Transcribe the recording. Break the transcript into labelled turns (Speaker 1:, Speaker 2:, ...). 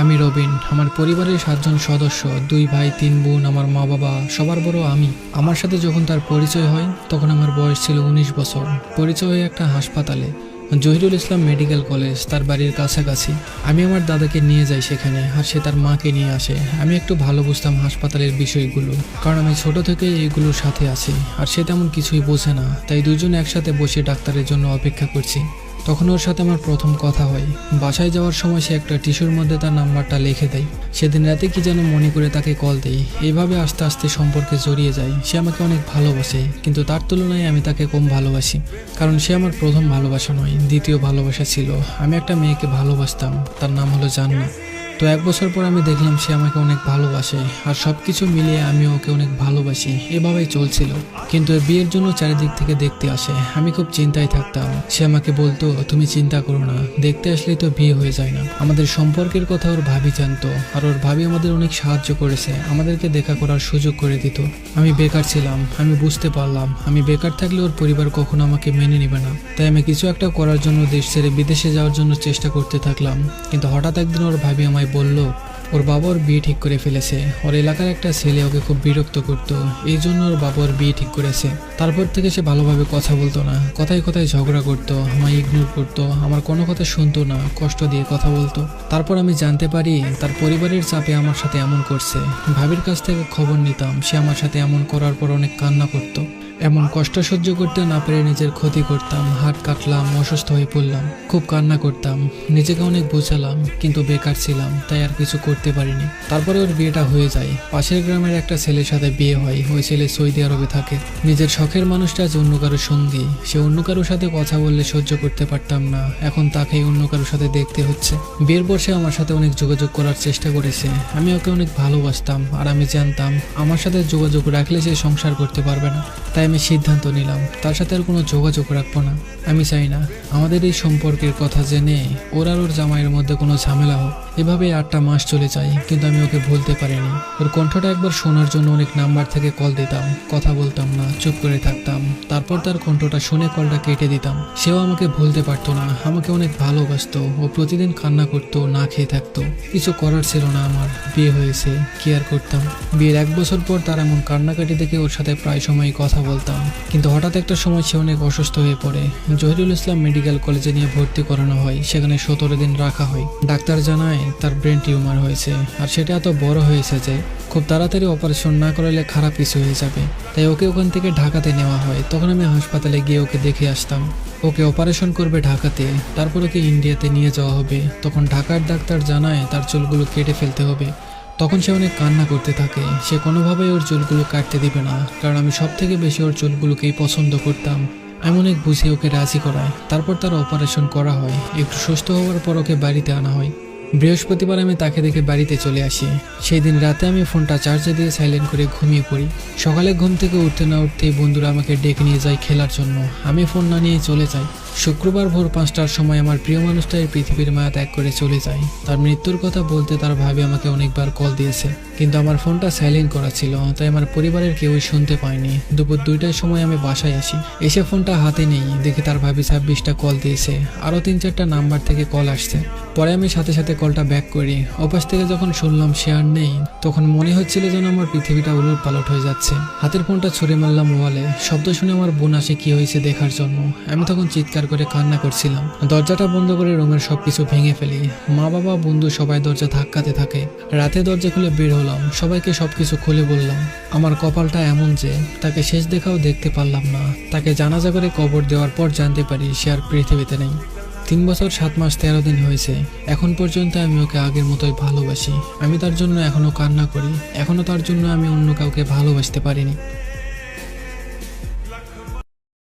Speaker 1: আমি রবিন। আমার পরিবারের 7 জন সদস্য, 2 ভাই 3 বোন, আমার মা বাবা, সবার বড় আমি। আমার সাথে যখন তার পরিচয় হয় তখন আমার বয়স ছিল 19 বছর। পরিচয় হয় একটা হাসপাতালে, জহিরুল ইসলাম মেডিকেল কলেজ, তার বাড়ির কাছাকাছি। আমি আমার দাদাকে নিয়ে যাই সেখানে, আর সে তার মাকে নিয়ে আসে। আমি একটু ভালো বুঝতাম হাসপাতালের বিষয়গুলো, কারণ আমি ছোট থেকে এইগুলোর সাথে আছি। আর সে তেমন কিছুই বোঝে না, তাই দুজন একসাথে বসে ডাক্তারের জন্য অপেক্ষা করছি। তখন ওর সাথে আমার প্রথম কথা হয়। বাসায় যাওয়ার সময় সে একটা টিস্যুর মধ্যে তার নাম্বারটা লিখে দেয়। সেদিন রাতে কি যেন মনে করে তাকে কল দেই। এইভাবে আস্তে আস্তে সম্পর্কে জড়িয়ে যায়। সে আমাকে অনেক ভালোবাসে, কিন্তু তার তুলনায় আমি তাকে কম ভালোবাসি, কারণ সে আমার প্রথম ভালোবাসা নয়, দ্বিতীয় ভালোবাসা ছিল। আমি একটা মেয়েকে ভালোবাসতাম, তার নাম হলো জান্নাত। তো 1 বছর পর আমি দেখলাম সে আমাকে অনেক ভালোবাসে, আর সব কিছু মিলিয়ে আমিও ওকে অনেক ভালোবাসি। এভাবেই চলছিল। কিন্তু বিয়ের জন্য চারিদিক থেকে দেখতে আসে। আমি খুব চিন্তায় থাকতাম। সে আমাকে বলতো, তুমি চিন্তা করো না, দেখতে আসলেই তো বিয়ে হয়ে যায় না। আমাদের সম্পর্কের কথা ওর ভাবি জানতো, আর ওর ভাবি আমাদের অনেক সাহায্য করেছে, আমাদেরকে দেখা করার সুযোগ করে দিত। আমি বেকার ছিলাম, আমি বুঝতে পারলাম আমি বেকার থাকলে ওর পরিবার কখনো আমাকে মেনে নেবে না। তাই আমি কিছু একটা করার জন্য দেশ ছেড়ে বিদেশে যাওয়ার জন্য চেষ্টা করতে থাকলাম। কিন্তু হঠাৎ একদিন ওর ভাবি আমায় বলল ওর বাবা ওর বিয়ে ঠিক করে ফেলেছে। ওর এলাকার একটা ছেলে ওকে খুব বিরক্ত করত, এই জন্য ওর বাবা ওর বিয়ে ঠিক করেছে। তারপর থেকে সে ভালোভাবে কথা বলতো না, কথায় কথায় ঝগড়া করতো, আমায় ইগনোর করতো, আমার কোনো কথা শুনতো না, কষ্ট দিয়ে কথা বলতো। তারপর আমি জানতে পারি তার পরিবারের চাপে আমার সাথে এমন করছে। ভাবির কাছ থেকে খবর নিতাম, সে আমার সাথে এমন করার পর অনেক কান্না করতো। এমন কষ্ট সহ্য করতে না পেরে নিজের ক্ষতি করতাম, হাত কাটলাম, অসুস্থ হয়ে পড়লাম, খুব কান্না করতাম, নিজেকে অনেক বোঝালাম, কিন্তু বেকার ছিলাম, তাই আর কিছু করতে পারিনি। তারপরে ওর বিয়েটা হয়ে যায়। পাশের গ্রামের একটা ছেলের সাথে বিয়ে হয়। ওই ছেলে সৌদি আরবে থাকে। নিজের শখের মানুষটা যে অন্য কারোর সঙ্গী, সে অন্য কারোর সাথে কথা বললে সহ্য করতে পারতাম না, এখন তাকেই অন্য কারোর সাথে দেখতে হচ্ছে। বিয়ের পর সে আমার সাথে অনেক যোগাযোগ করার চেষ্টা করেছে। আমি ওকে অনেক ভালোবাসতাম, আর আমি জানতাম আমার সাথে যোগাযোগ রাখলে সে সংসার করতে পারবে না। তাই আমি সিদ্ধান্ত নিলাম তার সাথে আর কোনো যোগাযোগ রাখবো না। আমি চাই না আমাদের এই সম্পর্কের কথা জেনে ওর আর ওর জামাইয়ের মধ্যে কোনো ঝামেলা হোক। এভাবে 8টা মাস চলে যায়, কিন্তু আমি ওকে ভুলতে পারিনি। ওর কণ্ঠটা একবার শোনার জন্য অনেক নাম্বার থেকে কল দিতাম, কথা বলতাম না, চুপ করে থাকতাম। তারপর তার কণ্ঠটা শুনে কলটা কেটে দিতাম। সেও আমাকে ভুলতে পারতো না, আমাকে অনেক ভালোবাসতো। ও প্রতিদিন কান্না করতো, না খেয়ে থাকতো। কিছু করার ছিল না আমার, বিয়ে হয়েছে, কি আর করতাম। বিয়ের 1 বছর পর তার এমন কান্নাকাটি দেখে ওর সাথে প্রায় সময় কথা বলতাম। কিন্তু হঠাৎ একটা সময় সে অনেক অসুস্থ হয়ে পড়ে। জহিরুল ইসলাম মেডিকেল কলেজে নিয়ে ভর্তি করানো হয়। সেখানে 17 দিন রাখা হয়। ডাক্তার জানায় তার ব্রেন টিউমার হয়েছে, আর সেটা এত বড় হয়েছে যে খুব তাড়াতাড়ি অপারেশন না করালে খারাপ কিছু হয়ে যাবে। তাই ওকে ওখান থেকে ঢাকাতে নেওয়া হয়। তখন আমি হাসপাতালে গিয়ে ওকে দেখে আসতাম। ওকে অপারেশন করবে ঢাকাতে, তারপর ওকে ইন্ডিয়াতে নিয়ে যাওয়া হবে। তখন ঢাকার ডাক্তার জানায় তার চুলগুলো কেটে ফেলতে হবে। তখন সে অনেক কান্না করতে থাকে। সে কোনোভাবেই ওর চুলগুলো কাটতে দিবে না, কারণ আমি সব থেকে বেশি ওর চুলগুলোকেই পছন্দ করতাম। আমি অনেক বুঝে ওকে রাজি করাই। তারপর তার অপারেশন করা হয়। একটু সুস্থ হওয়ার পর ওকে বাড়িতে আনা হয়। বৃহস্পতিবার আমি তাকে দেখে বাড়িতে চলে আসি। সেই দিন রাতে আমি ফোনটা চার্জে দিয়ে সাইলেন্ট করে ঘুমিয়ে পড়ি। সকালে ঘুম থেকে উঠতে না উঠতেই বন্ধুরা আমাকে ডেকে নিয়ে যায় খেলার জন্য। আমি ফোন না নিয়ে চলে যাই। শুক্রবার ভোর 5টার সময় আমার প্রিয় মানুষটা এই পৃথিবীর মায়া ত্যাগ করে চলে যায়। তার মৃত্যুর কথা বলতে তার ভাবি আমাকে অনেকবার কল দিয়েছে, কিন্তু আমার ফোনটা সাইলেন্ট করা ছিল, তাই আমার পরিবারের কেউই শুনতে পায়নি। দুপুর 2টার সময় আমি বাসায় আসি। এসে ফোনটা হাতে নেই, দেখি তার ভাবি 26টা কল দিয়েছে, আরও 3-4টা নাম্বার থেকে কল আসছে। পরে আমি সাথে সাথে কলটা ব্যাক করি। ওপাশ থেকে যখন শুনলাম সে আর নেই, তখন মনে হচ্ছিল যেন আমার পৃথিবীটা উলট পালট হয়ে যাচ্ছে। হাতের ফোনটা ছুঁড়ে মারলাম ওয়ালে। শব্দ শুনে আমার বোন আসে কি হয়েছে দেখার জন্য। আমি তখন চিৎকার করে কান্না করছিলাম। দরজাটা বন্ধ করে রুমের সবকিছু ভেঙে ফেলি। মা বাবা বন্ধু সবাই দরজা ধাক্কাতে থাকে। রাতে দরজা খুলে বের হলাম, সবাইকে সবকিছু খুলে বললাম। আমার কপালটা এমন যে তাকে শেষ দেখাও দেখতে পারলাম না। তাকে জানাজা করে কবর দেওয়ার পর জানতে পারি সে আর পৃথিবীতে নেই। 3 বছর 7 মাস 13 দিন হয়েছে। এখন পর্যন্ত আমি ওকে আগের মতোই ভালোবাসি। আমি তার জন্য এখনো কান্না করি। এখনো তার জন্য আমি অন্য কাউকে ভালোবাসতে পারিনি।